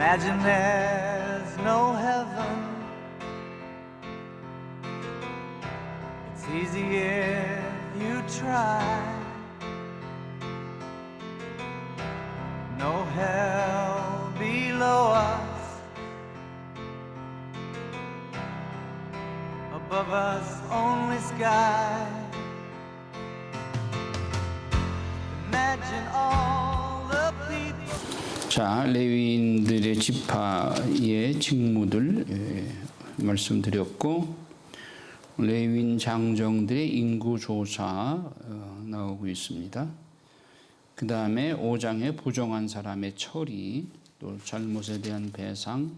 Imagine there's no heaven. It's easy if you try. No hell below us. Above us only sky. Imagine all the people. 자, 레위인들의 지파의 직무들 말씀드렸고, 레위인 장정들의 인구조사 나오고 있습니다. 그 다음에 5장에 부정한 사람의 처리, 또 잘못에 대한 배상,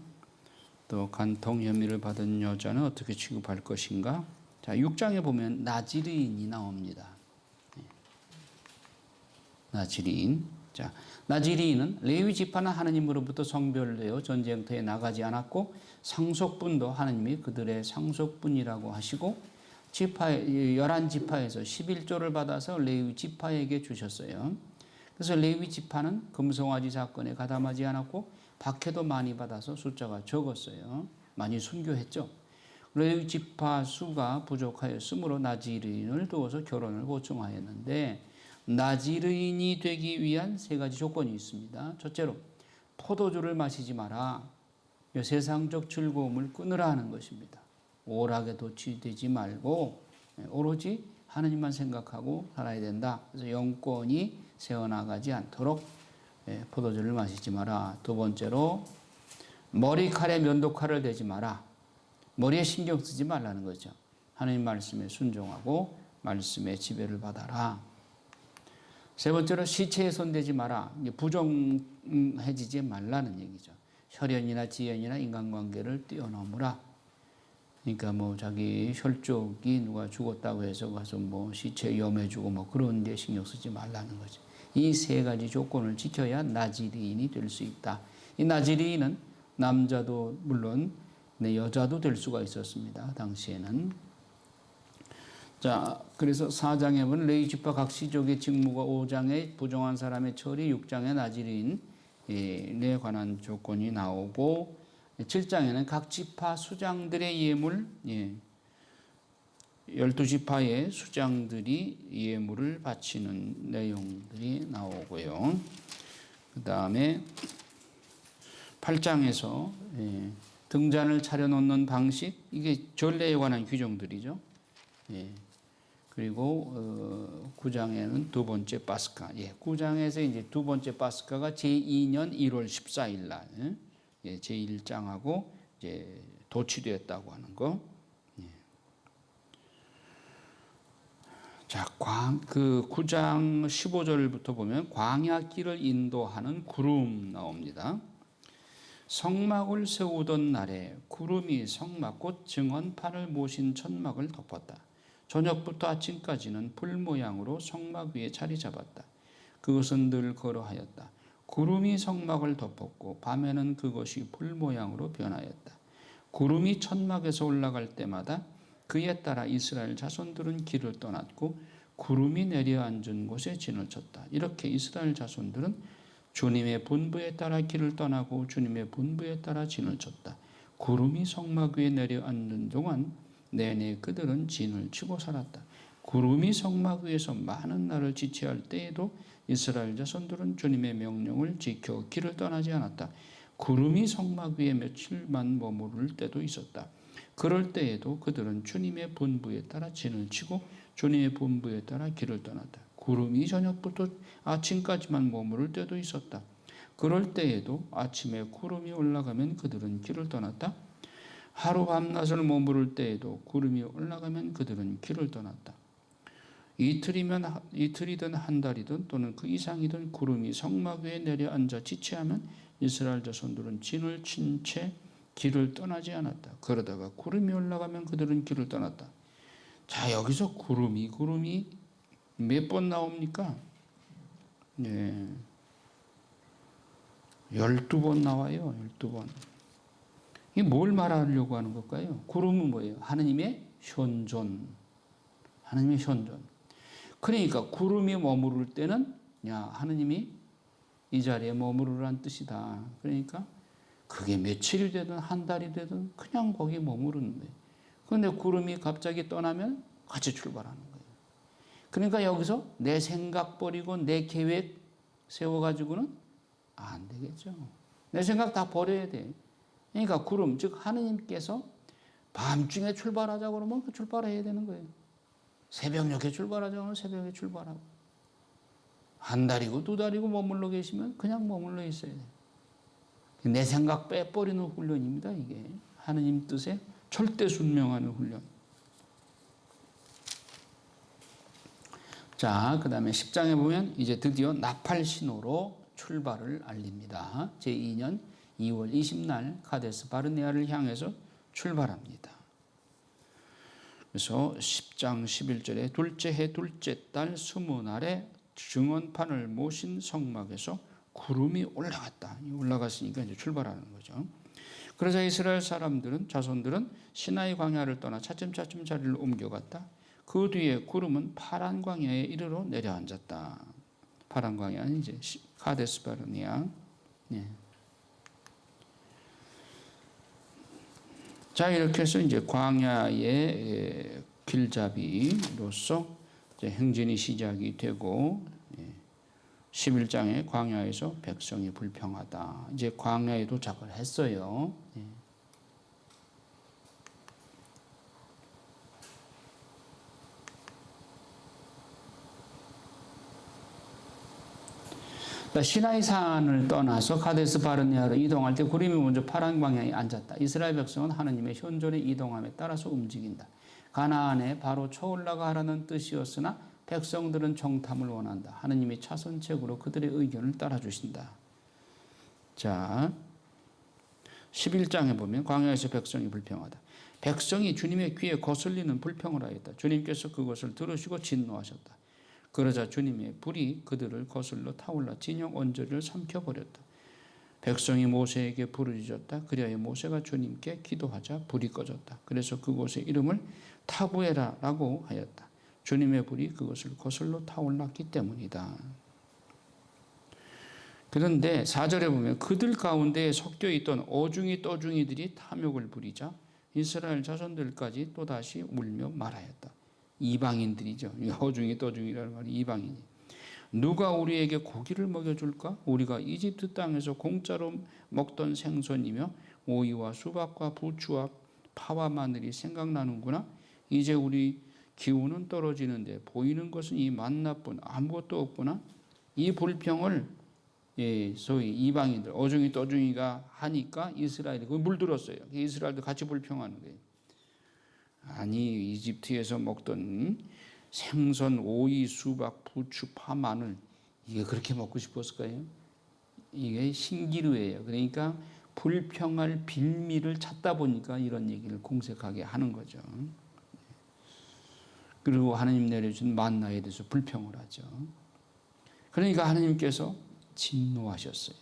또 간통 혐의를 받은 여자는 어떻게 취급할 것인가. 자, 6장에 보면 나지르인이 나옵니다. 나지르인. 자, 나지르인은 레위 지파는 하느님으로부터 성별되어 전쟁터에 나가지 않았고 상속분도 하느님이 그들의 상속분이라고 하시고 11지파에서 11조를 받아서 레위 지파에게 주셨어요. 그래서 레위 지파는 금송아지 사건에 가담하지 않았고 박해도 많이 받아서 숫자가 적었어요. 많이 순교했죠. 레위 지파 수가 부족하였으므로 나지르인을 두어서 결혼을 보충하였는데 나지르인이 되기 위한 세 가지 조건이 있습니다. 첫째로 포도주를 마시지 마라. 세상적 즐거움을 끊으라 하는 것입니다. 오락에 도취되지 말고 오로지 하느님만 생각하고 살아야 된다. 그래서 영권이 새어나가지 않도록 포도주를 마시지 마라. 두 번째로 머리칼에 면도칼을 대지 마라. 머리에 신경 쓰지 말라는 거죠. 하느님 말씀에 순종하고 말씀의 지배를 받아라. 세 번째로 시체에 손대지 마라. 부정해지지 말라는 얘기죠. 혈연이나 지연이나 인간관계를 뛰어넘으라. 그러니까 뭐 자기 혈족이 누가 죽었다고 해서 가서 뭐 시체 염해주고 뭐 그런 데 신경 쓰지 말라는 거죠. 이 세 가지 조건을 지켜야 나지리인이 될 수 있다. 이 나지리인은 남자도 물론 여자도 될 수가 있었습니다. 당시에는. 자, 그래서 4장에 보면 레위 지파 각 시족의 직무가 5장에 부정한 사람의 처리, 6장에 나지리인에 관한 조건이 나오고 7장에는 각 지파 수장들의 예물, 12지파의 수장들이 예물을 바치는 내용들이 나오고요. 그 다음에 8장에서 등잔을 차려놓는 방식, 이게 전례에 관한 규정들이죠. 그리고 9장에는 두 번째 파스카. 9장에서 이제 두 번째 파스카가 제2년 1월 14일 날 제1장하고 이제 도취되었다고 하는 거. 자, 그 9장 15절부터 보면 광야길을 인도하는 구름 나옵니다. 성막을 세우던 날에 구름이 성막 곧 증언판을 모신 천막을 덮었다. 저녁부터 아침까지는 불 모양으로 성막 위에 자리 잡았다. 그것은 늘 걸어하였다. 구름이 성막을 덮었고 밤에는 그것이 불 모양으로 변하였다. 구름이 천막에서 올라갈 때마다 그에 따라 이스라엘 자손들은 길을 떠났고 구름이 내려앉은 곳에 진을 쳤다. 이렇게 이스라엘 자손들은 주님의 분부에 따라 길을 떠나고 주님의 분부에 따라 진을 쳤다. 구름이 성막 위에 내려앉는 동안 내내 그들은 진을 치고 살았다. 구름이 성막 위에서 많은 날을 지체할 때에도 이스라엘 자손들은 주님의 명령을 지켜 길을 떠나지 않았다. 구름이 성막 위에 며칠만 머무를 때도 있었다. 그럴 때에도 그들은 주님의 분부에 따라 진을 치고 주님의 분부에 따라 길을 떠났다. 구름이 저녁부터 아침까지만 머무를 때도 있었다. 그럴 때에도 아침에 구름이 올라가면 그들은 길을 떠났다. 하루 밤낮을 머무를 때에도 구름이 올라가면 그들은 길을 떠났다. 이틀이든 한 달이든 또는 그 이상이든 구름이 성막 위에 내려앉아 지체하면 이스라엘 자손들은 진을 친 채 길을 떠나지 않았다. 그러다가 구름이 올라가면 그들은 길을 떠났다. 자, 여기서 구름이 몇 번 나옵니까? 12번 나와요. 12번. 이게 뭘 말하려고 하는 걸까요? 구름은 뭐예요? 하느님의 현존. 하느님의 현존. 그러니까 구름이 머무를 때는 하느님이 이 자리에 머무르라는 뜻이다. 그러니까 그게 며칠이 되든 한 달이 되든 그냥 거기 머무르는 거예요. 그런데 구름이 갑자기 떠나면 같이 출발하는 거예요. 그러니까 여기서 내 생각 버리고 내 계획 세워가지고는 안 되겠죠. 내 생각 다 버려야 돼. 그러니까 구름, 즉 하느님께서 밤중에 출발하자고 그러면 출발해야 되는 거예요. 새벽녘에 출발하자고 하면 새벽에 출발하고. 한 달이고 두 달이고 머물러 계시면 그냥 머물러 있어야 돼요. 내 생각 빼버리는 훈련입니다. 이게 하느님 뜻에 절대 순명하는 훈련. 자, 그 다음에 10장에 보면 이제 드디어 나팔 신호로 출발을 알립니다. 제2년 2월 20날 카데스 바르네아를 향해서 출발합니다. 그래서 10장 11절에 둘째 해 둘째 달 20날에 증언판을 모신 성막에서 구름이 올라갔다. 올라갔으니까 이제 출발하는 거죠. 그러자 이스라엘 사람들은, 자손들은 시나이 광야를 떠나 차츰차츰 자리를 옮겨갔다. 그 뒤에 구름은 파란 광야에 이르러 내려앉았다. 파란 광야는 이제 카데스 바르네아. 네. 자, 이렇게 해서 이제 광야의 길잡이로서 이제 행진이 시작이 되고 11장에 광야에서 백성이 불평하다. 이제 광야에 도착을 했어요. 시나이 산을 떠나서 카데스 바르네아로 이동할 때 구름이 먼저 파란 광야에 앉았다. 이스라엘 백성은 하느님의 현존에 이동함에 따라서 움직인다. 가나안에 바로 쳐올라가 하라는 뜻이었으나 백성들은 정탐을 원한다. 하느님이 차선책으로 그들의 의견을 따라주신다. 자, 11장에 보면 광야에서 백성이 불평하다. 백성이 주님의 귀에 거슬리는 불평을 하였다. 주님께서 그것을 들으시고 진노하셨다. 그러자 주님의 불이 그들을 거슬러 타올라 진영 언저리를 삼켜버렸다. 백성이 모세에게 부르짖었다. 그리하여 모세가 주님께 기도하자 불이 꺼졌다. 그래서 그곳의 이름을 타부에라라고 하였다. 주님의 불이 그것을 거슬러 타올랐기 때문이다. 그런데 4절에 보면 그들 가운데 섞여 있던 어중이 떠중이들이 탐욕을 부리자 이스라엘 자손들까지 또다시 울며 말하였다. 이방인들이죠. 어중이 떠중이라는 말이 이방인이. 누가 우리에게 고기를 먹여줄까? 우리가 이집트 땅에서 공짜로 먹던 생선이며 오이와 수박과 부추와 파와 마늘이 생각나는구나. 이제 우리 기운은 떨어지는데 보이는 것은 이 만나뿐 아무것도 없구나. 이 불평을 소위 이방인들 어중이 떠중이가 하니까 이스라엘이 물들었어요. 이스라엘도 같이 불평하는 거예요. 아니 이집트에서 먹던 생선, 오이, 수박, 부추, 파, 마늘 이게 그렇게 먹고 싶었을까요? 이게 신기루예요. 그러니까 불평할 빌미를 찾다 보니까 이런 얘기를 공색하게 하는 거죠. 그리고 하나님 내려준 만나에 대해서 불평을 하죠. 그러니까 하나님께서 진노하셨어요.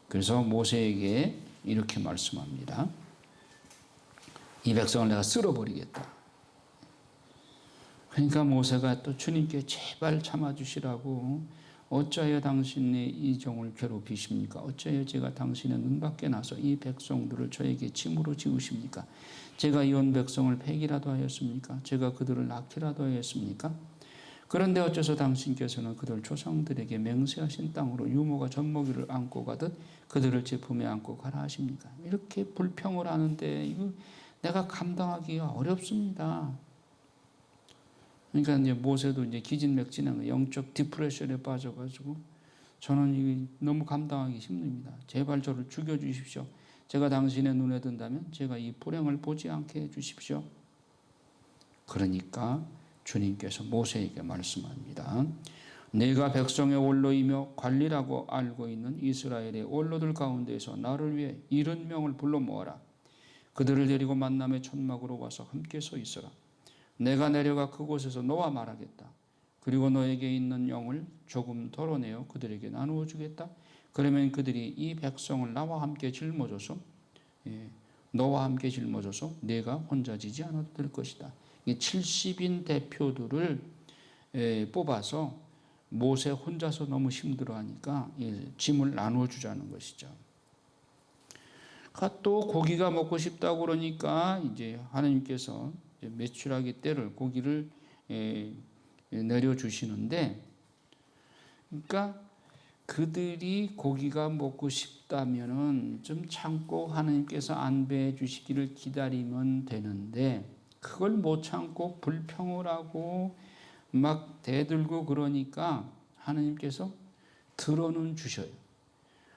그래서 모세에게 이렇게 말씀합니다. 이 백성을 내가 쓸어버리겠다. 그러니까 모세가 또 주님께 제발 참아주시라고 어찌하여 당신의 이 종을 괴롭히십니까? 어찌하여 제가 당신의 눈밖에 나서 이 백성들을 저에게 짐으로 지우십니까? 제가 이 온 백성을 패기라도 하였습니까? 제가 그들을 낳기라도 하였습니까? 그런데 어째서 당신께서는 그들 조상들에게 맹세하신 땅으로 유모가 젖먹이를 안고 가듯 그들을 제 품에 안고 가라 하십니까? 이렇게 불평을 하는데 이거 내가 감당하기가 어렵습니다. 그러니까 이제 모세도 이제 기진맥진한 영적 디프레션에 빠져가지고 저는 이게 너무 감당하기 힘듭니다. 제발 저를 죽여주십시오. 제가 당신의 눈에 든다면 제가 이 불행을 보지 않게 해주십시오. 그러니까 주님께서 모세에게 말씀합니다. 내가 백성의 원로이며 관리라고 알고 있는 이스라엘의 원로들 가운데에서 나를 위해 70명을 불러 모아라. 그들을 데리고 만남의 천막으로 와서 함께 서 있어라. 내가 내려가 그곳에서 너와 말하겠다. 그리고 너에게 있는 영을 조금 덜어내어 그들에게 나누어 주겠다. 그러면 그들이 이 백성을 나와 함께 짊어져서 너와 함께 짊어져서 내가 혼자 지지 않아도 될 것이다. 이 70인 대표들을 뽑아서 모세 혼자서 너무 힘들어하니까 짐을 나누어 주자는 것이죠. 또 고기가 먹고 싶다고 그러니까 이제 하나님께서 메추라기 떼를 고기를 내려주시는데, 그러니까 그들이 고기가 먹고 싶다면은 좀 참고 하나님께서 안배해 주시기를 기다리면 되는데, 그걸 못 참고 불평을 하고 막 대들고 그러니까 하나님께서 들어는 주셔요.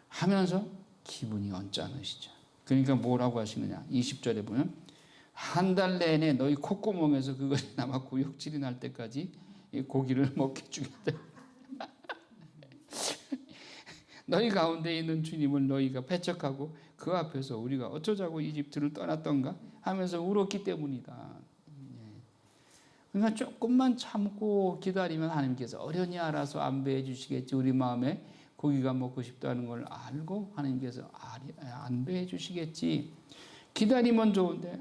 하면서 기분이 언짢으시죠. 그러니까 뭐라고 하시느냐, 20절에 보면 한 달 내내 너희 콧구멍에서 그것이 남아 구역질이 날 때까지 이 고기를 먹게 주겠다. 너희 가운데 있는 주님을 너희가 배척하고 그 앞에서 우리가 어쩌자고 이집트를 떠났던가 하면서 울었기 때문이다. 그러니까 조금만 참고 기다리면 하나님께서 어련히 알아서 안배해 주시겠지. 우리 마음에 고기가 먹고 싶다는 걸 알고 하나님께서 안배해 주시겠지. 기다리면 좋은데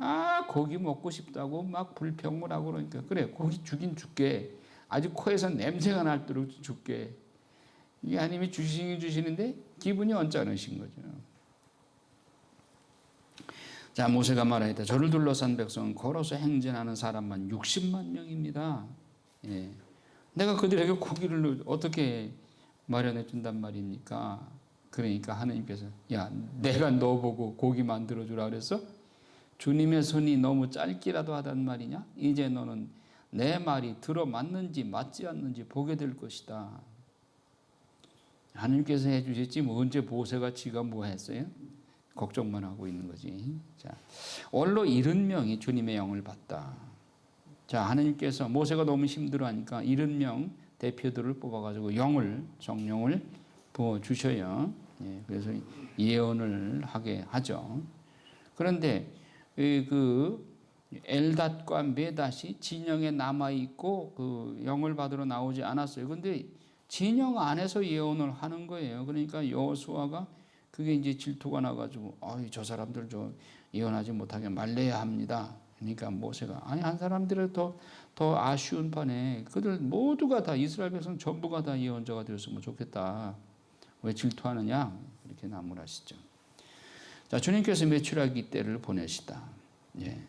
고기 먹고 싶다고 막 불평을 하고 그러니까 그래, 고기 주긴 줄게. 아주 코에서 냄새가 날도록 줄게. 이게 하나님이 주시는데 기분이 언짢으신 거죠. 자, 모세가 말하였다. 저를 둘러싼 백성은 걸어서 행진하는 사람만 60만 명입니다. 예. 내가 그들에게 고기를 어떻게 마련해 준단 말입니까? 그러니까 하나님께서 야, 내가 너 보고 고기 만들어 주라 그랬어? 주님의 손이 너무 짧기라도 하단 말이냐? 이제 너는 내 말이 들어맞는지 맞지 않는지 보게 될 것이다. 하나님께서 해주셨지 뭐 언제 모세가 지가 뭐 했어요? 걱정만 하고 있는 거지. 자, 원로 70명이 주님의 영을 받다. 자, 하나님께서 모세가 너무 힘들어하니까 70명 대표들을 뽑아가지고 성령을 부어 주셔요. 예, 그래서 예언을 하게 하죠. 그런데 그 엘닷과 메닷이 진영에 남아 있고 그 영을 받으러 나오지 않았어요. 그런데 진영 안에서 예언을 하는 거예요. 그러니까 여호수아가 그게 이제 질투가 나가지고 저 사람들 좀 예언하지 못하게 말려야 합니다. 그러니까 모세가 한 사람들을 더 아쉬운 판에 그들 모두가 다 이스라엘 백성 전부가 다 예언자가 되었으면 좋겠다. 왜 질투하느냐? 이렇게 나무라시죠. 자, 주님께서 메추라기 떼를 보내시다. 예,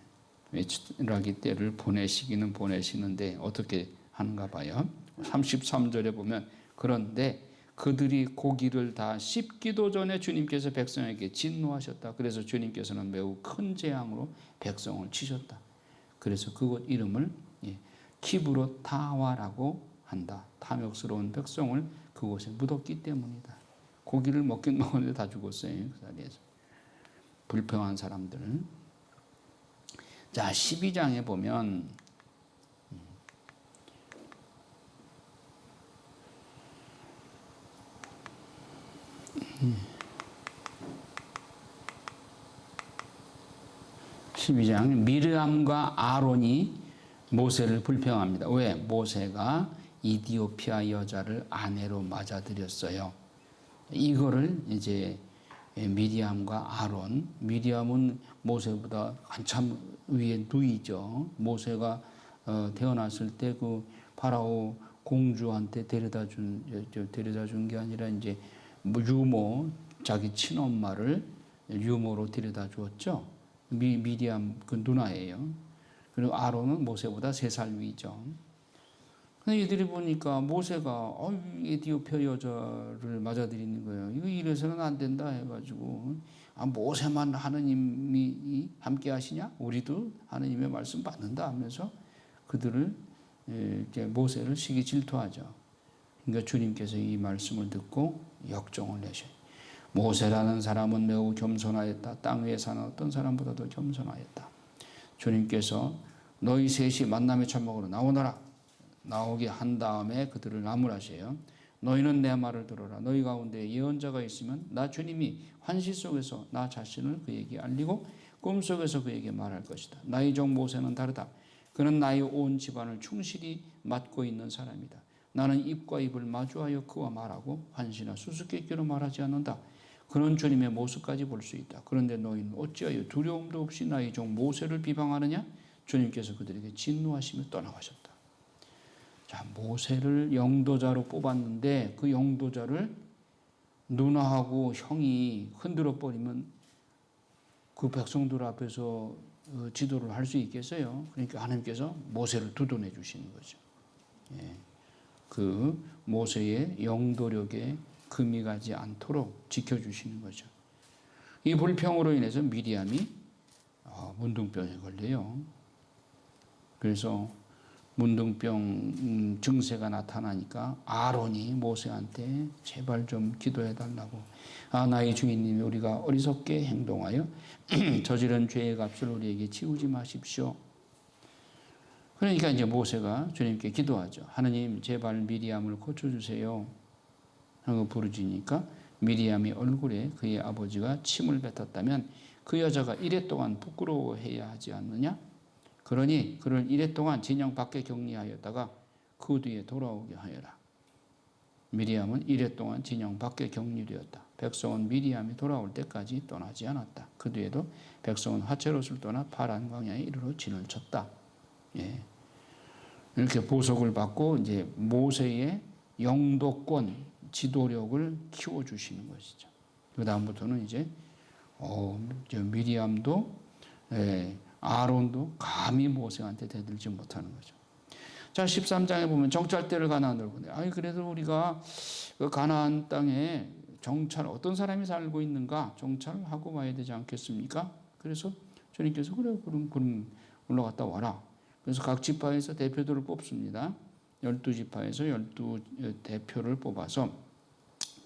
메추라기 떼를 보내시기는 보내시는데 어떻게 하는가 봐요. 33절에 보면 그런데 그들이 고기를 다 씹기도 전에 주님께서 백성에게 진노하셨다. 그래서 주님께서는 매우 큰 재앙으로 백성을 치셨다. 그래서 그곳 이름을 키브롯 다와라고 한다. 탐욕스러운 백성을 그곳에 묻었기 때문이다. 고기를 먹긴 먹었는데 다 죽었어요. 그 자리에서. 불평한 사람들. 자, 12장에 보면 12장 미르암과 아론이 모세를 불평합니다. 왜? 모세가 이디오피아 여자를 아내로 맞아들였어요. 이거를 이제 미리암과 아론, 미리암은 모세보다 한참 위에 누이죠. 모세가 태어났을 때 그 파라오 공주한테 데려다 준 게 아니라 이제 유모, 자기 친엄마를 유모로 데려다 주었죠. 미리암 그 누나예요. 그리고 아론은 모세보다 3살 위죠. 근데 이들이 보니까 모세가 에티오피아 여자를 맞아들이는 거예요. 이거 이래서는 안 된다 해가지고 모세만 하느님이 함께 하시냐? 우리도 하느님의 말씀 받는다 하면서 그들을 이제 모세를 시기 질투하죠. 그러니까 주님께서 이 말씀을 듣고 역정을 내셔요. 모세라는 사람은 매우 겸손하였다. 땅 위에 사는 어떤 사람보다도 겸손하였다. 주님께서 너희 셋이 만남의 천막으로 나오너라. 나오게 한 다음에 그들을 나무라셔요. 너희는 내 말을 들어라. 너희 가운데 예언자가 있으면 나 주님이 환시 속에서 나 자신을 그에게 알리고 꿈속에서 그에게 말할 것이다. 나의 종 모세는 다르다. 그는 나의 온 집안을 충실히 맡고 있는 사람이다. 나는 입과 입을 마주하여 그와 말하고 환시나 수수께끼로 말하지 않는다. 그런 주님의 모습까지 볼 수 있다. 그런데 너희는 어찌하여 두려움도 없이 나의 종 모세를 비방하느냐? 주님께서 그들에게 진노하시며 떠나가셨다. 자, 모세를 영도자로 뽑았는데 그 영도자를 누나하고 형이 흔들어 버리면 그 백성들 앞에서 지도를 할 수 있겠어요? 그러니까 하나님께서 모세를 두둔해 주시는 거죠. 예. 그 모세의 영도력에 금이 가지 않도록 지켜주시는 거죠. 이 불평으로 인해서 미리암이 문둥병에 걸려요. 그래서 문둥병 증세가 나타나니까 아론이 모세한테 제발 좀 기도해 달라고. 나의 주인님이 우리가 어리석게 행동하여 저지른 죄의 값을 우리에게 치우지 마십시오. 그러니까 이제 모세가 주님께 기도하죠. 하느님 제발 미리암을 고쳐주세요 하고 부르짖으니까 미리암이 얼굴에 그의 아버지가 침을 뱉었다면 그 여자가 이래 동안 부끄러워해야 하지 않느냐? 그러니 그를 이래 동안 진영 밖에 격리하였다가 그 뒤에 돌아오게 하여라. 미리암은 이래 동안 진영 밖에 격리되었다. 백성은 미리암이 돌아올 때까지 떠나지 않았다. 그 뒤에도 백성은 하체롯을 떠나 파란 광야에 이르러 진을 쳤다. 예. 이렇게 보석을 받고 이제 모세의 영도권 지도력을 키워주시는 것이죠. 그 다음부터는 이제 미리암도 아론도 감히 모세한테 대들지 못하는 거죠. 자, 13장에 보면 정찰대를 가나안으로 보내. 그래도 우리가 그 가나안 땅에 어떤 사람이 살고 있는가 정찰하고 와야 되지 않겠습니까? 그래서 주님께서 그럼 올라갔다 와라. 그래서 각 지파에서 대표들을 뽑습니다. 12지파에서 12대표를 뽑아서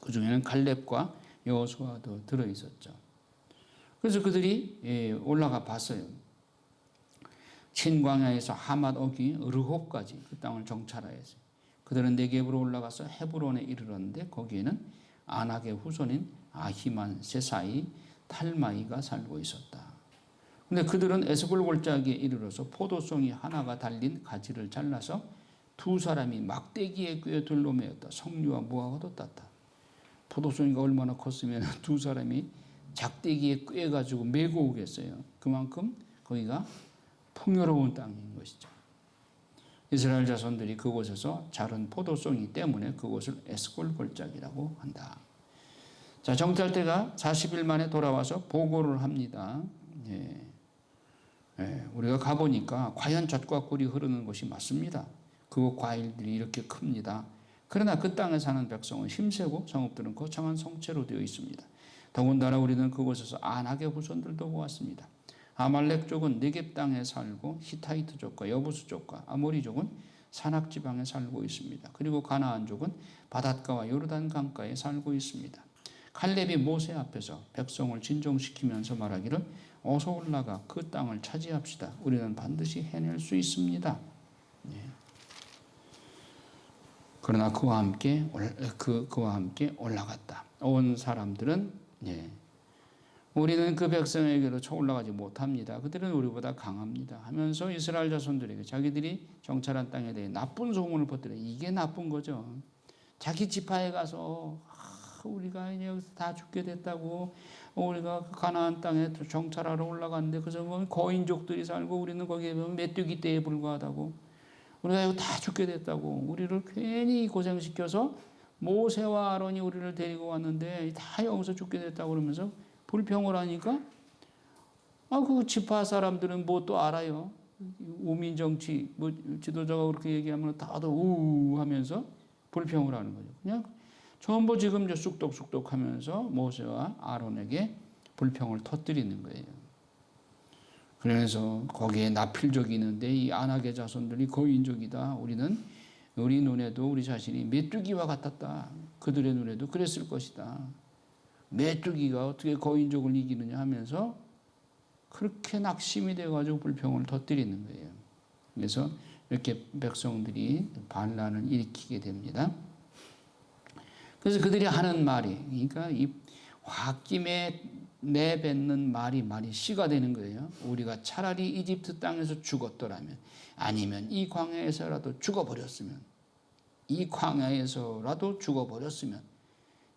그 중에는 갈렙과 여호수아도 들어있었죠. 그래서 그들이 올라가 봤어요. 친광야에서 하맛 어기 르홉까지 그 땅을 정찰하였어요. 그들은 네겝으로 올라가서 헤브론에 이르렀는데 거기에는 아낙의 후손인 아히만, 세사이, 탈마이가 살고 있었다. 근데 그들은 에스골 골짜기에 이르러서 포도송이 하나가 달린 가지를 잘라서 두 사람이 막대기에 꿰어 둘러 매었다. 석류와 무화과도 땄다. 포도송이가 얼마나 컸으면 두 사람이 작대기에 꿰가지고 메고 오겠어요. 그만큼 거기가 풍요로운 땅인 것이죠. 이스라엘 자손들이 그곳에서 자른 포도송이 때문에 그곳을 에스골 골짜기라고 한다. 자, 정찰대가 40일 만에 돌아와서 보고를 합니다. 우리가 가보니까 과연 젖과 꿀이 흐르는 곳이 맞습니다. 그곳 과일들이 이렇게 큽니다. 그러나 그 땅에 사는 백성은 힘세고 성읍들은 거창한 성체로 되어 있습니다. 더군다나 우리는 그곳에서 아낙의 후손들도 보았습니다. 아말렉족은 네겝 땅에 살고 히타이트족과 여부수족과 아모리족은 산악지방에 살고 있습니다. 그리고 가나안족은 바닷가와 요르단 강가에 살고 있습니다. 칼렙이 모세 앞에서 백성을 진정시키면서 말하기를 어서 올라가 그 땅을 차지합시다. 우리는 반드시 해낼 수 있습니다. 그러나 그와 함께 올라갔다. 온 사람들은 우리는 그 백성에게로 올라가지 못합니다. 그들은 우리보다 강합니다. 하면서 이스라엘 자손들에게 자기들이 정찰한 땅에 대해 나쁜 소문을 퍼뜨려. 이게 나쁜 거죠. 자기 지파에 가서 우리가 이제 여기서 다 죽게 됐다고, 우리가 가나안 땅에 정찰하러 올라갔는데 그 정도는 거인족들이 살고 우리는 거기에 보면 메뚜기 떼에 불과하다고, 우리가 여기 다 죽게 됐다고, 우리를 괜히 고생시켜서 모세와 아론이 우리를 데리고 왔는데 다 여기서 죽게 됐다고 그러면서 불평을 하니까 그 지파 사람들은 뭐 또 알아요. 우민 정치 뭐 지도자가 그렇게 얘기하면 다들 우우 하면서 불평을 하는 거죠. 그냥 전부 지금 쑥덕쑥덕 하면서 모세와 아론에게 불평을 터뜨리는 거예요. 그래서 거기에 나필족이 있는데 이 아낙의 자손들이 거인족이다. 우리 눈에도 우리 자신이 메뚜기와 같았다. 그들의 눈에도 그랬을 것이다. 메뚜기가 어떻게 거인족을 이기느냐 하면서 그렇게 낙심이 돼가지고 불평을 터뜨리는 거예요. 그래서 이렇게 백성들이 반란을 일으키게 됩니다. 그래서 그들이 하는 말이, 그러니까 이 홧김에 내뱉는 말이 씨가 되는 거예요. 우리가 차라리 이집트 땅에서 죽었더라면, 아니면 이 광야에서라도 죽어버렸으면,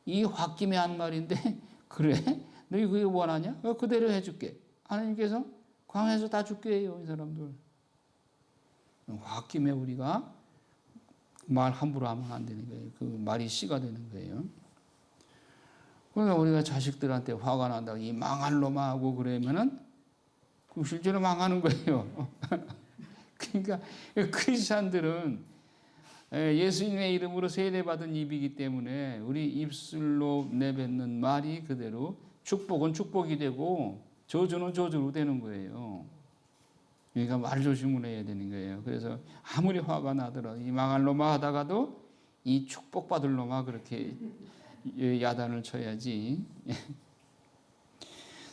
이 홧김에 한 말인데, 그래? 너희 그게 원하냐? 그대로 해줄게. 하나님께서 광야에서 다 죽게 해요, 이 사람들. 홧김에 우리가 말 함부로 하면 안 되는 거예요. 그 말이 씨가 되는 거예요. 그러니까 우리가 자식들한테 화가 난다고 이 망할 놈아 하고 그러면은 그 실제로 망하는 거예요. 그러니까 크리스찬들은 예수님의 이름으로 세례받은 입이기 때문에 우리 입술로 내뱉는 말이 그대로 축복은 축복이 되고 저주는 저주로 되는 거예요. 그러니까 말 조심을 해야 되는 거예요. 그래서 아무리 화가 나더라도 이 망할 놈아 하다가도 이 축복받을 놈아 그렇게 야단을 쳐야지.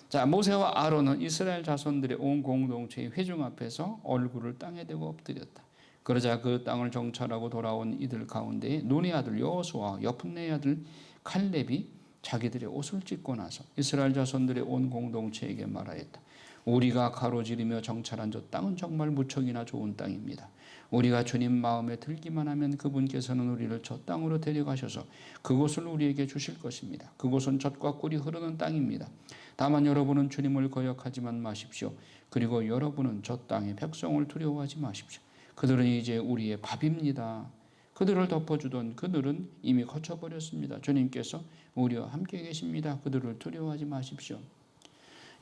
자, 모세와 아론은 이스라엘 자손들의 온 공동체의 회중 앞에서 얼굴을 땅에 대고 엎드렸다. 그러자 그 땅을 정찰하고 돌아온 이들 가운데 눈의 아들 여호수아와 여푼네의 아들 칼렙이 자기들의 옷을 찢고 나서 이스라엘 자손들의 온 공동체에게 말하였다. 우리가 가로지르며 정찰한 저 땅은 정말 무척이나 좋은 땅입니다. 우리가 주님 마음에 들기만 하면 그분께서는 우리를 저 땅으로 데려가셔서 그곳을 우리에게 주실 것입니다. 그곳은 젖과 꿀이 흐르는 땅입니다. 다만 여러분은 주님을 거역하지만 마십시오. 그리고 여러분은 저 땅의 백성을 두려워하지 마십시오. 그들은 이제 우리의 밥입니다. 그들을 덮어주던 그들은 이미 거쳐버렸습니다. 주님께서 우리와 함께 계십니다. 그들을 두려워하지 마십시오.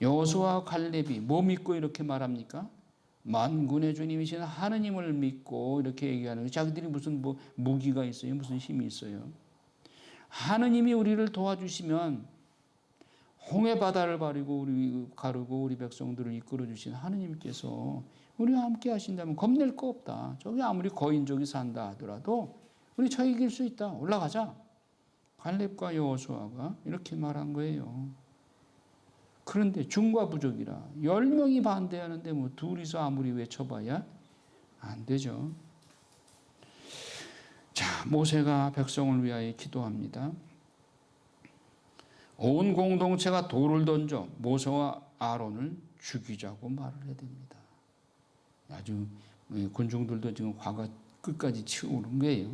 여호수아와 갈렙이 뭐 믿고 이렇게 말합니까? 만군의 주님이신 하느님을 믿고 이렇게 얘기하는 거예요. 자기들이 무슨 뭐 무기가 있어요? 무슨 힘이 있어요? 하느님이 우리를 도와주시면 홍해 바다를 가르고 우리 백성들을 이끌어 주신 하느님께서 우리와 함께 하신다면 겁낼 거 없다. 저기 아무리 거인족이 산다 하더라도 우리 저 이길 수 있다. 올라가자. 갈렙과 여호수아가 이렇게 말한 거예요. 그런데 중과 부족이라 10명이 반대하는데 뭐 둘이서 아무리 외쳐봐야 안 되죠. 자, 모세가 백성을 위하여 기도합니다. 온 공동체가 돌을 던져 모세와 아론을 죽이자고 말을 해야 됩니다. 아주 군중들도 지금 화가 끝까지 치우는 거예요.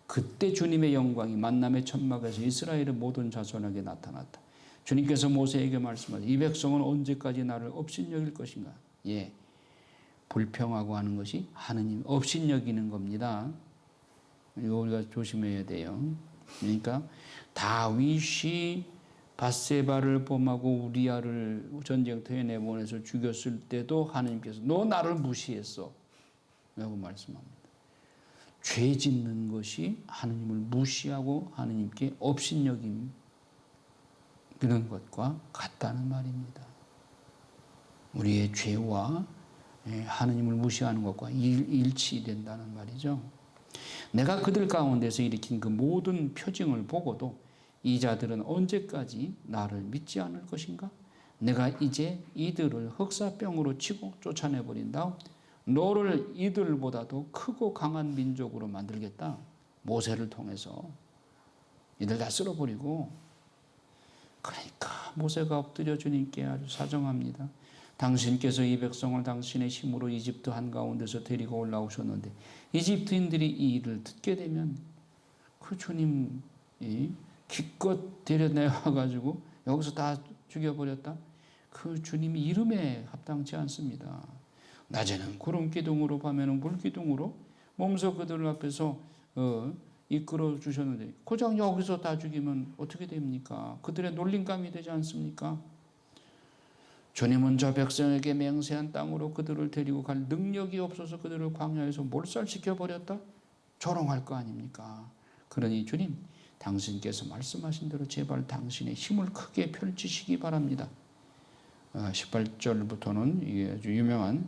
그때 주님의 영광이 만남의 천막에서 이스라엘의 모든 자손에게 나타났다. 주님께서 모세에게 말씀하셨다. 이 백성은 언제까지 나를 업신여길 것인가? 예, 불평하고 하는 것이 하느님 업신여기는 겁니다. 이거 우리가 조심해야 돼요. 그러니까 다윗이 밧세바를 범하고 우리아를 전쟁터에 내보내서 죽였을 때도 하느님께서 너 나를 무시했어 라고 말씀합니다. 죄 짓는 것이 하느님을 무시하고 하느님께 업신여김 그런 것과 같다는 말입니다. 우리의 죄와 하느님을 무시하는 것과 일치된다는 말이죠. 내가 그들 가운데서 일으킨 그 모든 표징을 보고도 이 자들은 언제까지 나를 믿지 않을 것인가? 내가 이제 이들을 흑사병으로 치고 쫓아내버린 다음 너를 이들보다도 크고 강한 민족으로 만들겠다. 모세를 통해서 이들 다 쓸어버리고. 그러니까 모세가 엎드려 주님께 아주 사정합니다. 당신께서 이 백성을 당신의 힘으로 이집트 한가운데서 데리고 올라오셨는데 이집트인들이 이 일을 듣게 되면 그 주님이 기껏 데려내와가지고 여기서 다 죽여버렸다? 그 주님이 이름에 합당치 않습니다. 낮에는 구름 기둥으로 밤에는 불 기둥으로 몸소 그들 앞에서 이끌어 주셨는데 고작 여기서 다 죽이면 어떻게 됩니까? 그들의 놀림감이 되지 않습니까? 주님은 저 백성에게 맹세한 땅으로 그들을 데리고 갈 능력이 없어서 그들을 광야에서 몰살시켜버렸다? 조롱할 거 아닙니까? 그러니 주님, 당신께서 말씀하신 대로 제발 당신의 힘을 크게 펼치시기 바랍니다. 18절부터는 이게 아주 유명한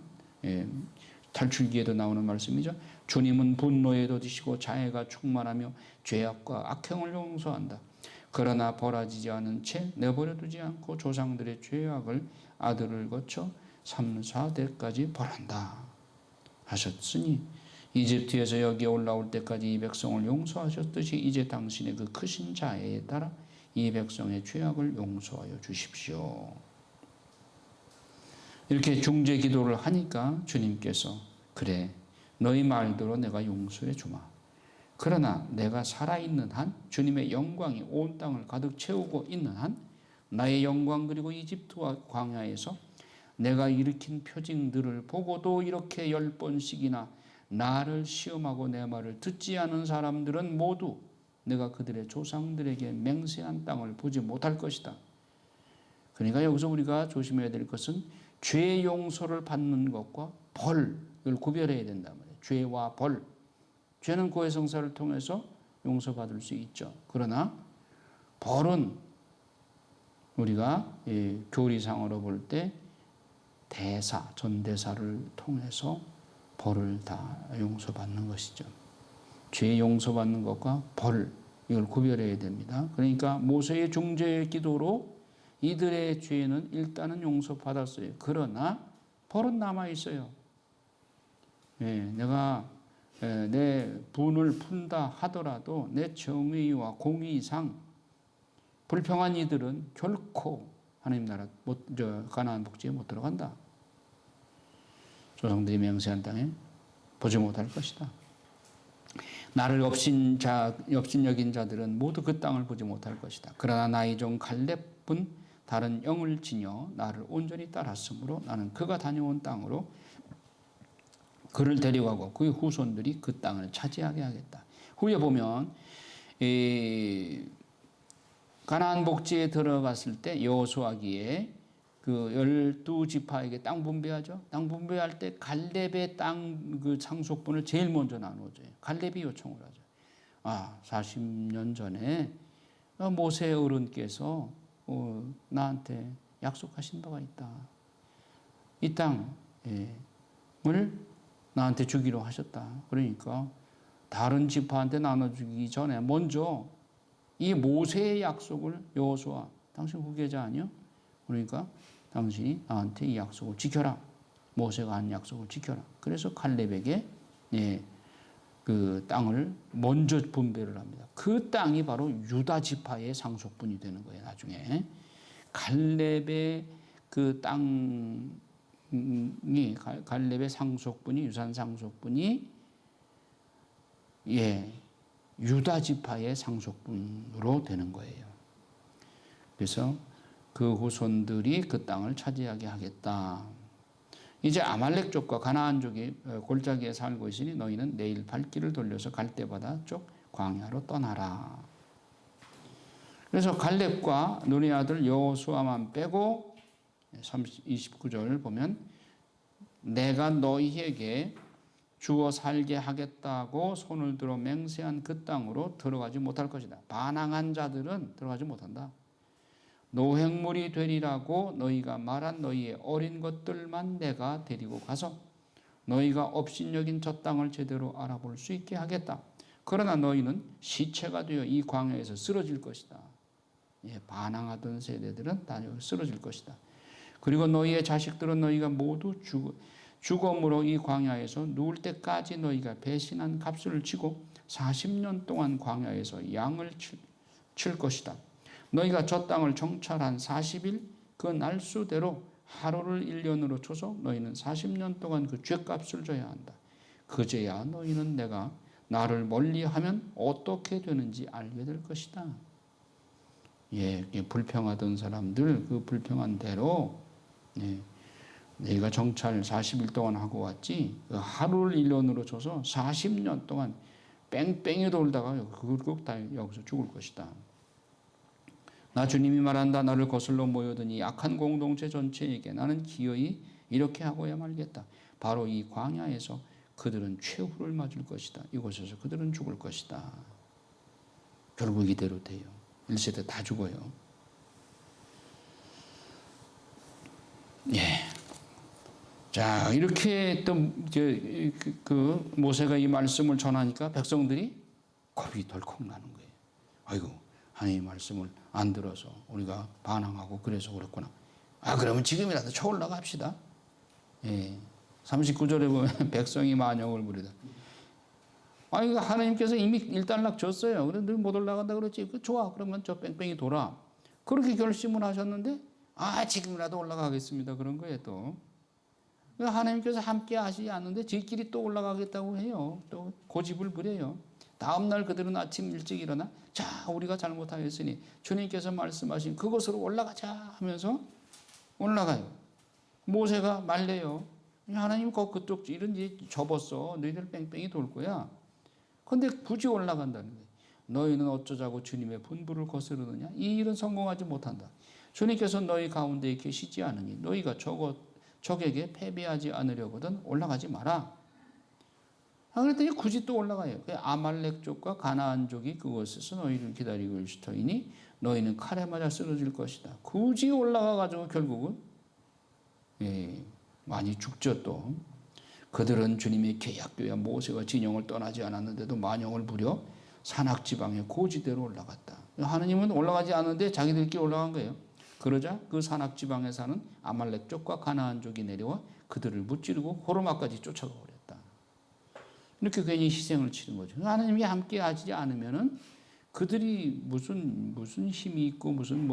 탈출기에도 나오는 말씀이죠. 주님은 분노에 더디시고 자애가 충만하며 죄악과 악행을 용서한다. 그러나 벌어지지 않은 채 내버려두지 않고 조상들의 죄악을 아들을 거쳐 3, 4대까지 벌한다 하셨으니 이집트에서 여기에 올라올 때까지 이 백성을 용서하셨듯이 이제 당신의 그 크신 자애에 따라 이 백성의 죄악을 용서하여 주십시오. 이렇게 중재 기도를 하니까 주님께서 그래 너희 말대로 내가 용서해 주마. 그러나 내가 살아있는 한 주님의 영광이 온 땅을 가득 채우고 있는 한 나의 영광 그리고 이집트와 광야에서 내가 일으킨 표징들을 보고도 이렇게 10번씩이나 나를 시험하고 내 말을 듣지 않은 사람들은 모두 내가 그들의 조상들에게 맹세한 땅을 보지 못할 것이다. 그러니까 여기서 우리가 조심해야 될 것은 죄 용서를 받는 것과 벌, 이걸 구별해야 된단 말이에요. 죄와 벌. 죄는 고해성사를 통해서 용서받을 수 있죠. 그러나 벌은 우리가 교리상으로 볼 때 대사, 전대사를 통해서 벌을 다 용서받는 것이죠. 죄 용서받는 것과 벌, 이걸 구별해야 됩니다. 그러니까 모세의 중재의 기도로 이들의 죄는 일단은 용서받았어요. 그러나 벌은 남아있어요. 내가 내 분을 푼다 하더라도 내 정의와 공의상 불평한 이들은 결코 하나님 나라 가나안 복지에 못 들어간다. 조상들이 맹세한 땅에 보지 못할 것이다. 나를 업신여긴 자들은 모두 그 땅을 보지 못할 것이다. 그러나 나의 종 갈렙은 다른 영을 지녀 나를 온전히 따랐으므로 나는 그가 다녀온 땅으로 그를 데려가고 그의 후손들이 그 땅을 차지하게 하겠다. 후에 보면 가나안 복지에 들어갔을 때 여호수아기에 그 12지파에게 땅 분배하죠. 땅 분배할 때 갈렙의 땅 그 상속분을 제일 먼저 나눠줘요. 갈렙이 요청을 하죠. 40년 전에 모세 어른께서 나한테 약속하신 바가 있다. 이 땅을 나한테 주기로 하셨다. 그러니까 다른 지파한테 나눠주기 전에 먼저 이 모세의 약속을 여호수아, 당신 후계자 아니요? 그러니까 당신이 나한테 이 약속을 지켜라. 모세가 한 약속을 지켜라. 그래서 갈렙에게 그 땅을 먼저 분배를 합니다. 그 땅이 바로 유다 지파의 상속분이 되는 거예요. 나중에 갈렙의 그 땅이 갈렙의 상속분이 유산 상속분이 유다 지파의 상속분으로 되는 거예요. 그래서 그 후손들이 그 땅을 차지하게 하겠다. 이제 아말렉 족과 가나안 족이 골짜기에 살고 있으니 너희는 내일 발길을 돌려서 갈대바다 쪽 광야로 떠나라. 그래서 갈렙과 눈의 아들 여호수아만 빼고 29절 보면 내가 너희에게 주어 살게 하겠다고 손을 들어 맹세한 그 땅으로 들어가지 못할 것이다. 반항한 자들은 들어가지 못한다. 노획물이 되리라고 너희가 말한 너희의 어린 것들만 내가 데리고 가서 너희가 업신여긴 저 땅을 제대로 알아볼 수 있게 하겠다. 그러나 너희는 시체가 되어 이 광야에서 쓰러질 것이다. 반항하던 세대들은 다 쓰러질 것이다. 그리고 너희의 자식들은 너희가 모두 죽음으로 이 광야에서 누울 때까지 너희가 배신한 값을 치고 40년 동안 광야에서 양을 칠 것이다. 너희가 저 땅을 정찰한 40일 그 날수대로 하루를 1년으로 쳐서 너희는 40년 동안 그 죗값을 줘야 한다. 그제야 너희는 내가 나를 멀리하면 어떻게 되는지 알게 될 것이다. 불평하던 사람들 그 불평한 대로 너희가 정찰 40일 동안 하고 왔지 그 하루를 1년으로 쳐서 40년 동안 뺑뺑이 돌다가 그걸 다 여기서 죽을 것이다. 나 주님이 말한다. 나를 거슬러 모여드니 약한 공동체 전체에게 나는 기어이 이렇게 하고야 말겠다. 바로 이 광야에서 그들은 최후를 맞을 것이다. 이곳에서 그들은 죽을 것이다. 결국 이대로 돼요. 1세대 다 죽어요. 자, 이렇게 또 그 모세가 이 말씀을 전하니까 백성들이 겁이 덜컥 나는 거예요. 아이고, 하나님의 말씀을 안 들어서 우리가 반항하고 그래서 그렇구나. 그러면 지금이라도 쳐 올라갑시다. 39절에 보면 백성이 만영을 부리다. 하나님께서 이미 일단락 줬어요. 그런데 못 올라간다 그랬지. 좋아. 그러면 저 뺑뺑이 돌아. 그렇게 결심을 하셨는데 지금이라도 올라가겠습니다. 그런 거예요 또. 하나님께서 함께 하시지 않는데 지끼리 또 올라가겠다고 해요. 또 고집을 부려요. 다음날 그들은 아침 일찍 일어나 우리가 잘못하였으니 주님께서 말씀하신 그곳으로 올라가자 하면서 올라가요. 모세가 말래요. 하나님 그쪽 일은 이제 접었어. 너희들 뺑뺑이 돌 거야. 근데 굳이 올라간다는 거예요. 너희는 어쩌자고 주님의 분부를 거스르느냐? 이 일은 성공하지 못한다. 주님께서 너희 가운데 계시지 않으니 너희가 적에게 패배하지 않으려거든 올라가지 마라. 그랬더니 굳이 또 올라가요. 아말렉족과 가나안족이 그곳에서 너희를 기다리고 있을 터이니 너희는 칼에 맞아 쓰러질 것이다. 굳이 올라가가지고 결국은 많이 죽죠 또. 그들은 주님의 계약교회 모세가 진영을 떠나지 않았는데도 만영을 부려 산악지방의 고지대로 올라갔다. 하느님은 올라가지 않는데 자기들끼리 올라간 거예요. 그러자 그 산악지방에 사는 아말렉족과 가나안족이 내려와 그들을 무찌르고 호르마까지 쫓아가 버렸다. 이렇게 괜히 희생을 치는 거죠. 하느님이 함께 하지 않으면은 그들이 무슨 힘이 있고 무슨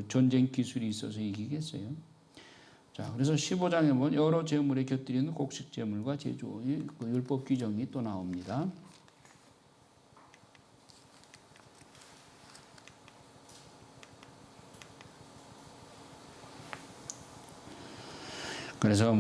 전쟁 기술이 있어서 이기겠어요. 자, 그래서 15장에 보면 여러 제물에 곁들이는 곡식 제물과 제조의 그 율법 규정이 또 나옵니다. 그래서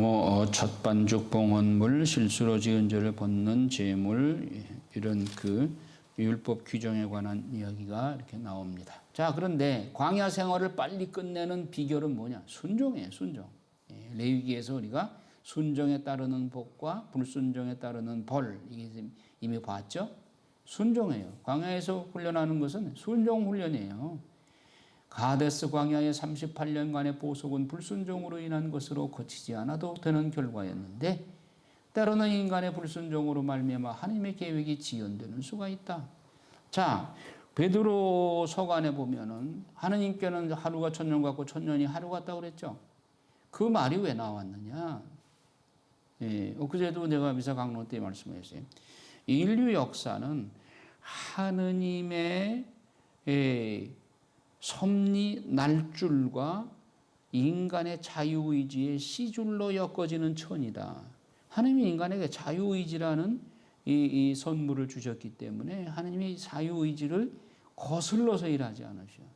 첫 반죽 봉헌물, 실수로 지은 죄를 벗는 제물, 이런 그 율법 규정에 관한 이야기가 이렇게 나옵니다. 자, 그런데 광야 생활을 빨리 끝내는 비결은 뭐냐? 순종이에요, 순종. 레위기에서 우리가 순종에 따르는 복과 불순종에 따르는 벌, 이게 이미 봤죠? 순종이에요. 광야에서 훈련하는 것은 순종 훈련이에요. 가데스 광야의 38년간의 보속은 불순종으로 인한 것으로 그치지 않아도 되는 결과였는데 때로는 인간의 불순종으로 말미암아 하나님의 계획이 지연되는 수가 있다. 자, 베드로 서간에 보면은 하느님께는 하루가 천년 같고 천년이 하루 같다고 그랬죠. 그 말이 왜 나왔느냐? 엊그제도 내가 미사 강론 때 말씀했어요. 인류 역사는 하느님의 섭리 날줄과 인간의 자유의지의 시줄로 엮어지는 천이다. 하나님이 인간에게 자유의지라는 이 선물을 주셨기 때문에 하나님이 자유의지를 거슬러서 일하지 않으셔요.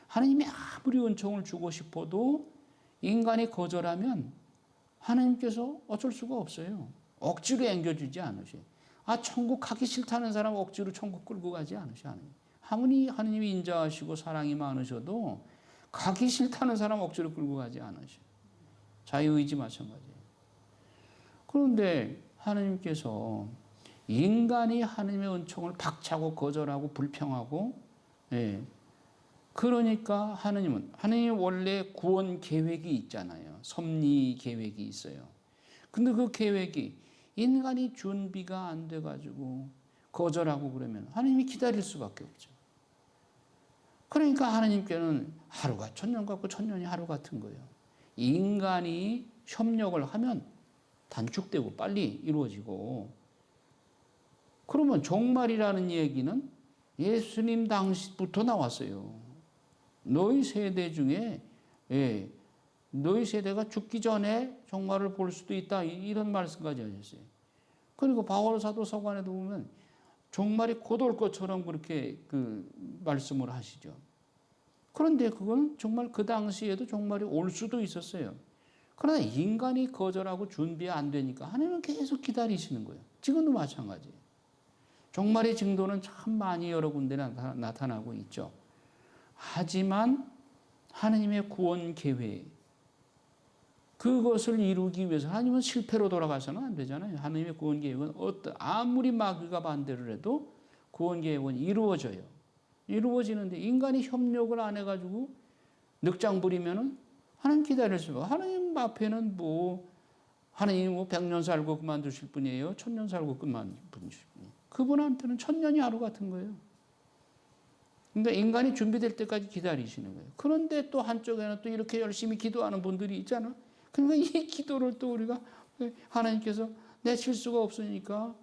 하나님이 아무리 은총을 주고 싶어도 인간이 거절하면 하나님께서 어쩔 수가 없어요. 억지로 앵겨주지 않으셔요. 천국 가기 싫다는 사람 억지로 천국 끌고 가지 않으셔요. 아무리 하느님이 인자하시고 사랑이 많으셔도 가기 싫다는 사람 억지로 끌고 가지 않으셔요. 자유의지 마찬가지예요. 그런데 하느님께서 인간이 하느님의 은총을 박차고 거절하고 불평하고 그러니까 하느님 원래 구원 계획이 있잖아요. 섭리 계획이 있어요. 근데 그 계획이 인간이 준비가 안 돼가지고 거절하고 그러면 하느님이 기다릴 수밖에 없죠. 그러니까 하느님께는 하루가 천년 같고 천년이 하루 같은 거예요. 인간이 협력을 하면 단축되고 빨리 이루어지고 그러면 종말이라는 얘기는 예수님 당시부터 나왔어요. 너희 세대 중에 너희 세대가 죽기 전에 종말을 볼 수도 있다 이런 말씀까지 하셨어요. 그리고 바울 사도 서간에도 보면 종말이 곧 올 것처럼 그렇게 그 말씀을 하시죠. 그런데 그건 정말 그 당시에도 종말이 올 수도 있었어요. 그러나 인간이 거절하고 준비 안 되니까 하나님은 계속 기다리시는 거예요. 지금도 마찬가지예요. 종말의 징조는 참 많이 여러 군데 나타나고 있죠. 하지만 하나님의 구원 계획, 그것을 이루기 위해서 하나님은 실패로 돌아가서는 안 되잖아요. 하나님의 구원 계획은 아무리 마귀가 반대를 해도 구원 계획은 이루어져요. 이루어지는데 인간이 협력을 안 해가지고 늑장 부리면은 하나님 기다릴 수가. 하나님 앞에는 하나님 100년 살고 그만두실 분이에요. 1000년 살고 그만두실 분이에요. 그분한테는 천년이 하루 같은 거예요. 그러니까 인간이 준비될 때까지 기다리시는 거예요. 그런데 또 한쪽에는 또 이렇게 열심히 기도하는 분들이 있잖아. 그러니까 이 기도를 또 우리가 하나님께서 내칠 수가 없으니까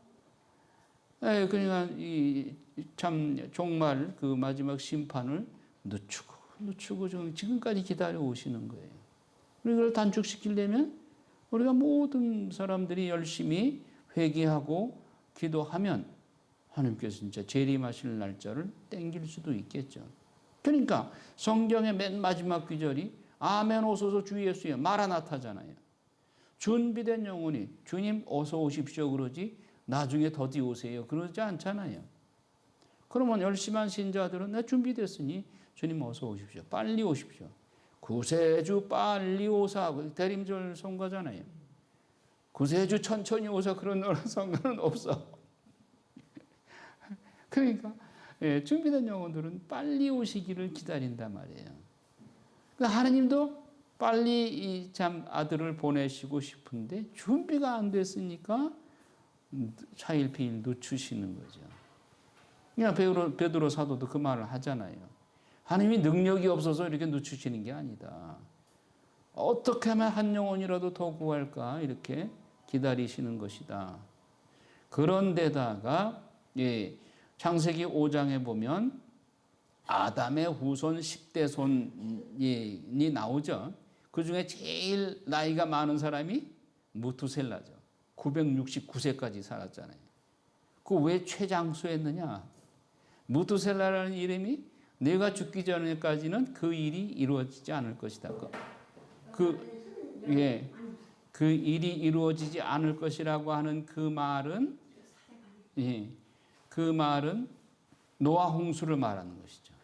그러니까 이 참 종말 그 마지막 심판을 늦추고 지금까지 기다려 오시는 거예요. 이걸 단축시키려면 우리가 모든 사람들이 열심히 회개하고 기도하면 하나님께서 진짜 재림하실 날짜를 땡길 수도 있겠죠. 그러니까 성경의 맨 마지막 구절이 아멘 오소서 주 예수여 마라나타잖아요. 준비된 영혼이 주님 어서 오십시오 그러지 나중에 더디 오세요 그러지 않잖아요. 그러면 열심한 신자들은 내 준비됐으니 주님 어서 오십시오. 빨리 오십시오. 구세주 빨리 오사. 대림절 선거잖아요. 구세주 천천히 오사 그런 선거는 없어. 그러니까 준비된 영혼들은 빨리 오시기를 기다린단 말이에요. 그러니까 하나님도 빨리 이 참 아들을 보내시고 싶은데 준비가 안 됐으니까 차일피일 늦추시는 거죠. 그러니까 베드로 사도도 그 말을 하잖아요. 하나님이 능력이 없어서 이렇게 늦추시는 게 아니다. 어떻게 하면 한 영혼이라도 더 구할까 이렇게 기다리시는 것이다. 그런데다가 창세기 5장에 보면 아담의 후손 10대 손이 나오죠. 그 중에 제일 나이가 많은 사람이 무투셀라죠. 969세까지 살았잖아요. 그 왜 최장수했느냐? 무투셀라라는 이름이 내가 죽기 전에까지는 그 일이 이루어지지 않을 것이다. 그 일이 이루어지지 않을 것이라고 하는 그 말은 노아 홍수를 말하는 것이죠.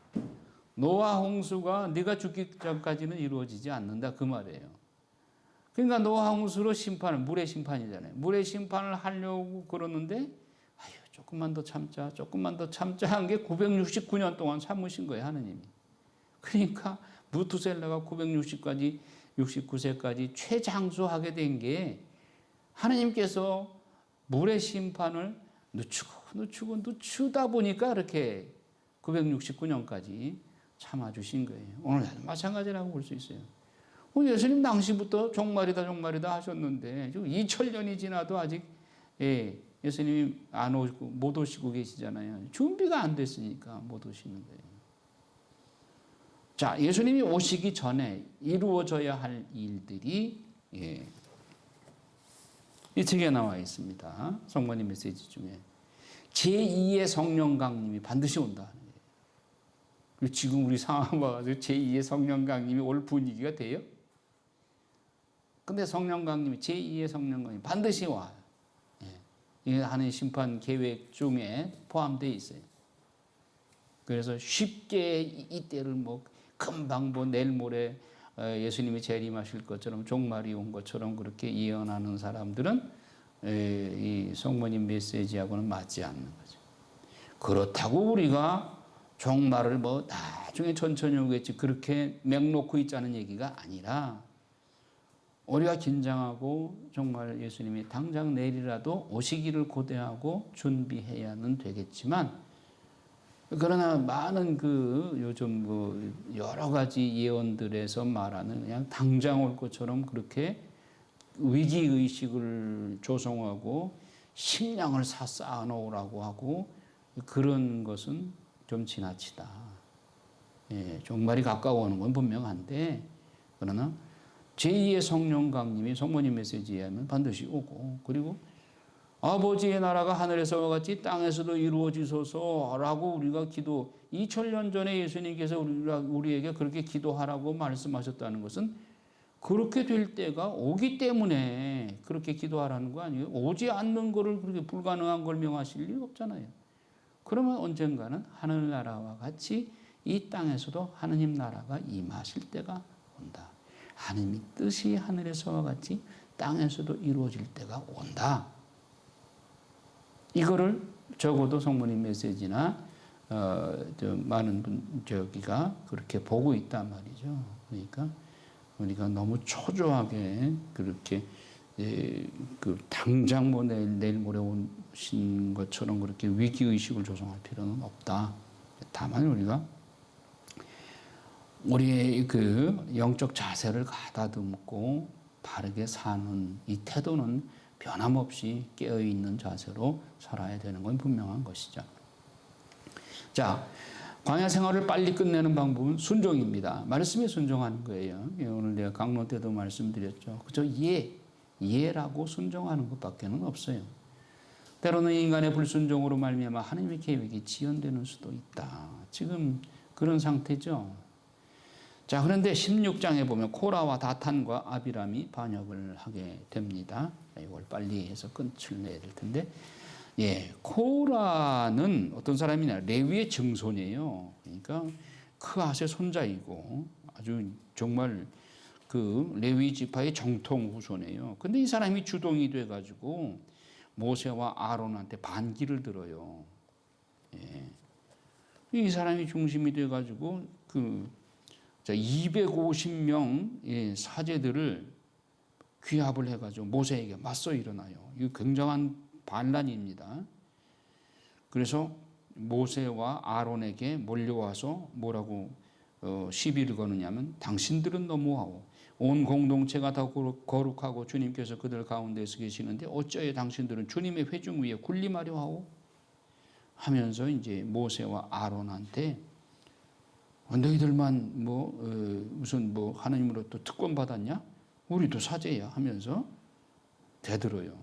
노아 홍수가 네가 죽기 전까지는 이루어지지 않는다 그 말이에요. 그러니까 노아 홍수로 물의 심판이잖아요. 물의 심판을 하려고 그러는데 조금만 더 참자 한 게 969년 동안 참으신 거예요, 하느님이. 그러니까 무투셀라가 969세까지 최장수하게 된 게 하느님께서 물의 심판을 늦추다 보니까 이렇게 969년까지 참아주신 거예요. 오늘날도 마찬가지라고 볼 수 있어요. 예수님 당시부터 종말이다 하셨는데 지금 2000년이 지나도 아직 예수님이 못 오시고 계시잖아요. 준비가 안 됐으니까 못 오시는 거예요. 자, 예수님이 오시기 전에 이루어져야 할 일들이 이 책에 나와 있습니다. 성모님 메시지 중에 제2의 성령 강림이 반드시 온다 하는 거예요. 지금 우리 상황 봐가지고 제2의 성령 강림이 올 분위기가 돼요? 근데 성령 강림이 제2의 성령 강림이 반드시 와요. 이게 하나님 심판 계획 중에 포함되어 있어요. 그래서 쉽게 이때를 금방 내일 모레 예수님이 재림하실 것처럼 종말이 온 것처럼 그렇게 예언하는 사람들은 이 성모님 메시지하고는 맞지 않는 거죠. 그렇다고 우리가 종말을 나중에 천천히 오겠지 그렇게 맹놓고 있자는 얘기가 아니라 우리가 긴장하고 정말 예수님이 당장 내일이라도 오시기를 고대하고 준비해야는 되겠지만 그러나 많은 요즘 여러 가지 예언들에서 말하는 그냥 당장 올 것처럼 그렇게 위기의식을 조성하고 식량을 쌓아 놓으라고 하고 그런 것은 좀 지나치다. 종말이 가까워오는 건 분명한데 그러나 제2의 성령 강림이 성모님 메시지에 의하면 반드시 오고 그리고 아버지의 나라가 하늘에서와 같이 땅에서도 이루어지소서라고 우리가 2000년 전에 예수님께서 우리에게 그렇게 기도하라고 말씀하셨다는 것은 그렇게 될 때가 오기 때문에 그렇게 기도하라는 거 아니에요? 오지 않는 거를 그렇게 불가능한 걸 명하실 리 없잖아요. 그러면 언젠가는 하늘나라와 같이 이 땅에서도 하느님 나라가 임하실 때가 온다. 하느님의 뜻이 하늘에서와 같이 땅에서도 이루어질 때가 온다. 이거를 적어도 성모님 메시지나 많은 저기가 그렇게 보고 있단 말이죠. 그러니까 우리가 너무 초조하게 그렇게 당장 내일 모레 오신 것처럼 그렇게 위기의식을 조성할 필요는 없다. 다만 우리가 우리의 영적 자세를 가다듬고 바르게 사는 이 태도는 변함없이 깨어있는 자세로 살아야 되는 건 분명한 것이죠. 자, 광야 생활을 빨리 끝내는 방법은 순종입니다. 말씀에 순종하는 거예요. 오늘 내가 강론 때도 말씀드렸죠. 그죠? 예라고 순종하는 것밖에는 없어요. 때로는 인간의 불순종으로 말미암아 하나님의 계획이 지연되는 수도 있다. 지금 그런 상태죠. 자, 그런데 16장에 보면 코라와 다탄과 아비람이 반역을 하게 됩니다. 이걸 빨리 해서 끝을 내야 될 텐데 예, 코라는 어떤 사람이냐 레위의 증손이에요. 그러니까 크앗의 손자이고 아주 정말 그 레위 지파의 정통 후손이에요. 근데 이 사람이 주동이 돼가지고 모세와 아론한테 반기를 들어요. 예. 이 사람이 중심이 돼가지고 그 250명 사제들을 귀합을 해가지고 모세에게 맞서 일어나요. 이 굉장한 반란입니다. 그래서 모세와 아론에게 몰려와서 뭐라고 시비를 거느냐면 당신들은 너무하고 온 공동체가 다 거룩하고 주님께서 그들 가운데서 계시는데 어찌하여 당신들은 주님의 회중 위에 군림하려 하오? 하면서 이제 모세와 아론한테 너희들만 무슨 하나님으로부터 특권 받았냐? 우리도 사제야 하면서 대들어요.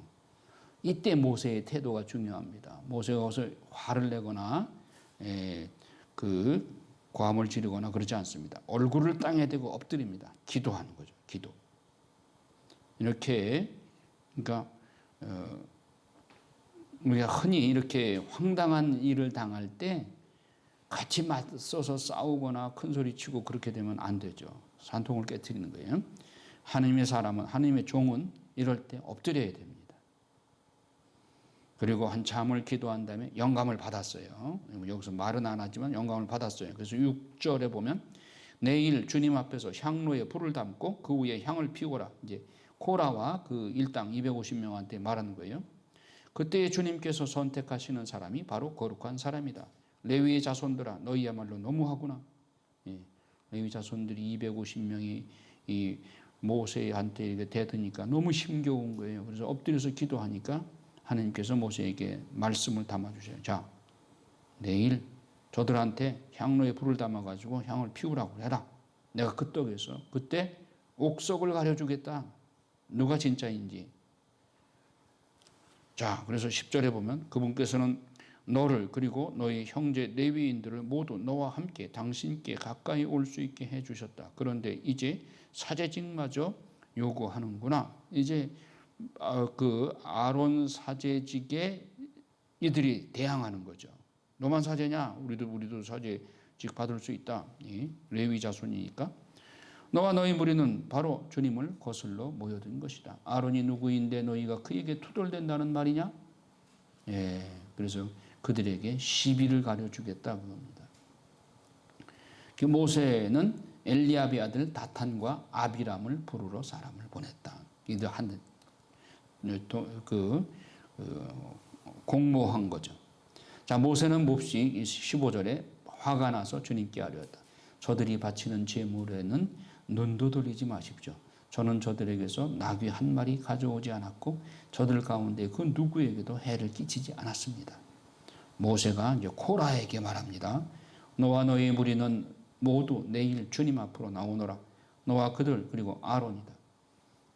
이때 모세의 태도가 중요합니다. 모세가 어서 화를 내거나 그 고함을 지르거나 그러지 않습니다. 얼굴을 땅에 대고 엎드립니다. 기도하는 거죠. 기도. 이렇게 그러니까 우리가 흔히 이렇게 황당한 일을 당할 때 같이 맞서서 싸우거나 큰 소리 치고 그렇게 되면 안 되죠. 산통을 깨트리는 거예요. 하나님의 사람은 하나님의 종은 이럴 때 엎드려야 됩니다. 그리고 한참을 기도한 다음에 영감을 받았어요. 여기서 말은 안 하지만 영감을 받았어요. 그래서 6절에 보면 내일 주님 앞에서 향로에 불을 담고 그 위에 향을 피우라. 이제 코라와 그 일당 250명한테 말하는 거예요. 그때 주님께서 선택하시는 사람이 바로 거룩한 사람이다. 레위의 자손들아 너희야말로 너무하구나. 예, 레위 자손들이 250명이 이 모세한테 이렇게 대드니까 너무 힘겨운 거예요. 그래서 엎드려서 기도하니까 하나님께서 모세에게 말씀을 담아주세요. 자, 내일 저들한테 향로에 불을 담아가지고 향을 피우라고 해라. 내가 그 떡에서 그때 옥석을 가려주겠다. 누가 진짜인지. 자, 그래서 10절에 보면 그분께서는 너를 그리고 너희 형제 레위인들을 모두 너와 함께 당신께 가까이 올 수 있게 해주셨다. 그런데 이제 사제직마저 요구하는구나. 이제 그 아론 사제직에 이들이 대항하는 거죠. 너만 사제냐? 우리도 사제직 받을 수 있다. 레위 자손이니까. 너와 너희 무리는 바로 주님을 거슬러 모여든 것이다. 아론이 누구인데 너희가 그에게 투덜댄다는 말이냐? 예, 그래서 그들에게 시비를 가려주겠다 그겁니다. 그 모세는 엘리압의 아들 다탄과 아비람을 부르러 사람을 보냈다. 이들 공모한 거죠. 자, 모세는 몹시 15절에 화가 나서 주님께 아뢰었다. 저들이 바치는 제물에는 눈도 돌리지 마십시오. 저는 저들에게서 나귀 한 마리 가져오지 않았고 저들 가운데 그 누구에게도 해를 끼치지 않았습니다. 모세가 이제 코라에게 말합니다. 너와 너의 무리는 모두 내일 주님 앞으로 나오너라. 너와 그들 그리고 아론이다.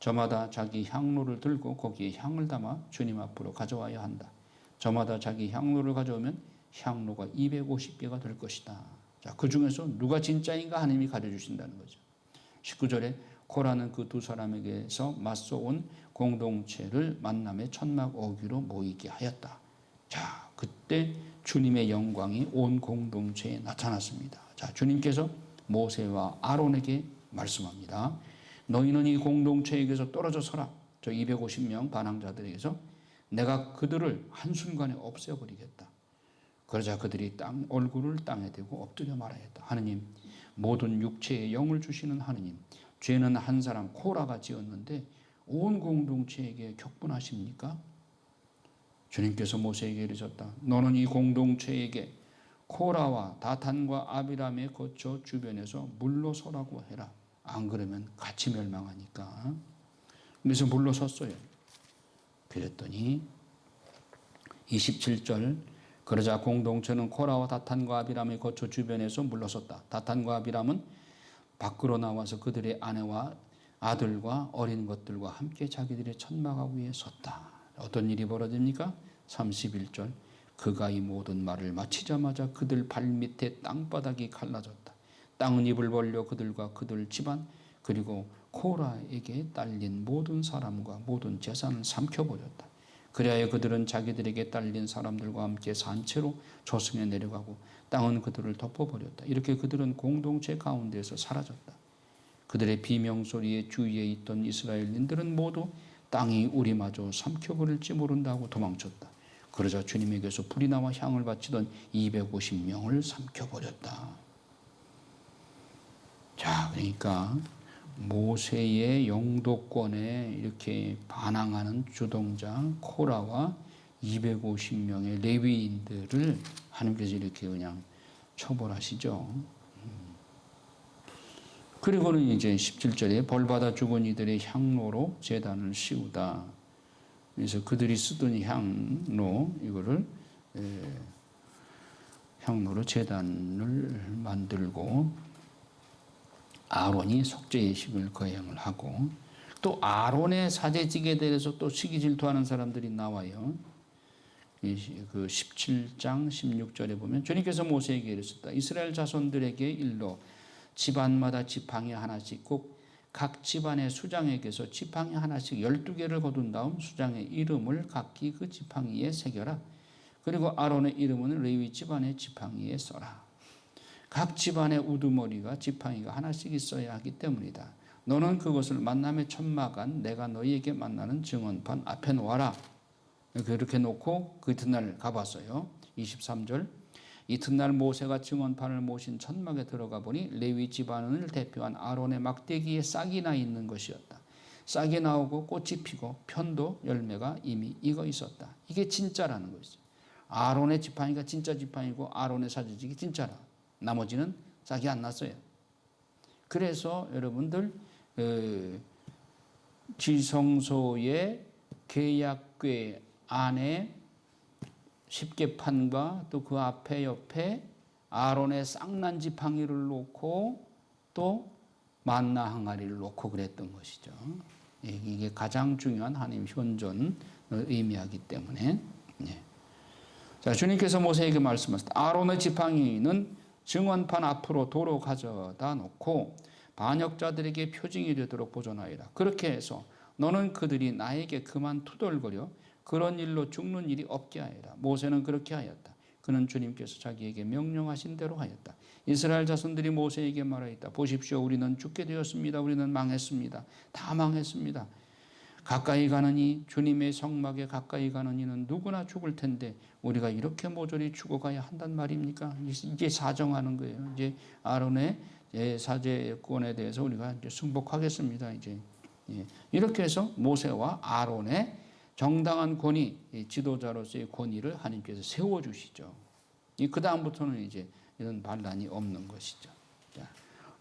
저마다 자기 향로를 들고 거기에 향을 담아 주님 앞으로 가져와야 한다. 저마다 자기 향로를 가져오면 향로가 250개가 될 것이다. 자, 그 중에서 누가 진짜인가 하나님이 가르쳐주신다는 거죠. 19절에 코라는 그 두 사람에게서 맞서 온 공동체를 만남의 천막 어귀로 모이게 하였다. 자, 그때 주님의 영광이 온 공동체에 나타났습니다. 자, 주님께서 모세와 아론에게 말씀합니다. 너희는 이 공동체에게서 떨어져 서라. 저 250명 반항자들에게서 내가 그들을 한순간에 없애버리겠다. 그러자 그들이 얼굴을 땅에 대고 엎드려 말하였다. 하느님, 모든 육체에 영을 주시는 하느님, 죄는 한 사람 코라가 지었는데 온 공동체에게 격분하십니까? 주님께서 모세에게 이르셨다. 너는 이 공동체에게 코라와 다탄과 아비람의 거처 주변에서 물러서라고 해라. 안 그러면 같이 멸망하니까. 그래서 물러섰어요. 그랬더니 27절 그러자 공동체는 코라와 다탄과 아비람의 거처 주변에서 물러섰다. 다탄과 아비람은 밖으로 나와서 그들의 아내와 아들과 어린 것들과 함께 자기들의 천막 위에 섰다. 어떤 일이 벌어집니까? 31절 그가 이 모든 말을 마치자마자 그들 발밑에 땅바닥이 갈라졌다. 땅은 입을 벌려 그들과 그들 집안 그리고 코라에게 딸린 모든 사람과 모든 재산을 삼켜버렸다. 그리하여 그들은 자기들에게 딸린 사람들과 함께 산채로 조승에 내려가고 땅은 그들을 덮어버렸다. 이렇게 그들은 공동체 가운데에서 사라졌다. 그들의 비명소리에 주위에 있던 이스라엘인들은 모두 땅이 우리마저 삼켜버릴지 모른다고 도망쳤다. 그러자 주님에게서 불이 나와 향을 바치던 250명을 삼켜버렸다. 자, 그러니까 모세의 영도권에 이렇게 반항하는 주동자 코라와 250명의 레위인들을 하나님께서 이렇게 그냥 처벌하시죠. 그리고는 이제 17절에 벌받아 죽은 이들의 향로로 제단을 씌우다. 그래서 그들이 쓰던 향로, 이거를 향로로 제단을 만들고 아론이 속죄 예식을 거행을 하고, 또 아론의 사제직에 대해서 또 시기 질투하는 사람들이 나와요. 그 17장 16절에 보면 주님께서 모세에게 이르셨다. 이스라엘 자손들에게 일러 집안마다 지팡이 하나씩 꼭 각 집안의 수장에게서 지팡이 하나씩 12개를 거둔 다음 수장의 이름을 각기 그 지팡이에 새겨라. 그리고 아론의 이름은 레위 집안의 지팡이에 써라. 각 집안의 우두머리가 지팡이가 하나씩 있어야 하기 때문이다. 너는 그것을 만남의 천막안 내가 너희에게 만나는 증언판 앞에 놓아라. 그렇게 놓고 그 이튿날 가봤어요. 23절 이튿날 모세가 증언판을 모신 천막에 들어가 보니 레위 집안을 대표한 아론의 막대기에 싹이 나 있는 것이었다. 싹이 나오고 꽃이 피고 편도 열매가 이미 익어 있었다. 이게 진짜라는 것이죠. 아론의 지팡이가 진짜 지팡이고 아론의 사제직이 진짜라. 나머지는 싹이 안 났어요. 그래서 여러분들 지성소의 계약궤 안에 십계판과 또 그 앞에 옆에 아론의 쌍난 지팡이를 놓고 또 만나 항아리를 놓고 그랬던 것이죠. 이게 가장 중요한 하나님 현존을 의미하기 때문에. 자, 주님께서 모세에게 말씀하셨다. 아론의 지팡이는 증언판 앞으로 도로 가져다 놓고 반역자들에게 표징이 되도록 보존하여라. 그렇게 해서 너는 그들이 나에게 그만 투덜거려 그런 일로 죽는 일이 없게 하여라. 모세는 그렇게 하였다. 그는 주님께서 자기에게 명령하신 대로 하였다. 이스라엘 자손들이 모세에게 말하였다. 보십시오. 우리는 죽게 되었습니다. 우리는 망했습니다. 다 망했습니다. 가까이 가느니 주님의 성막에 가까이 가는 이는 누구나 죽을 텐데 우리가 이렇게 모조리 죽어가야 한단 말입니까? 이제 사정하는 거예요. 이제 아론의 사제권에 대해서 우리가 이제 승복하겠습니다. 이제 이렇게 해서 모세와 아론의 정당한 권위, 지도자로서의 권위를 하나님께서 세워주시죠. 그 다음부터는 이제 이런 반란이 없는 것이죠. 자,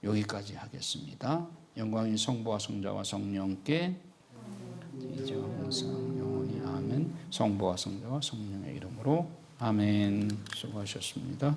여기까지 하겠습니다. 영광이 성부와 성자와 성령께 이제 항상 영원히 아멘. 성부와 성자와 성령의 이름으로 아멘. 수고하셨습니다.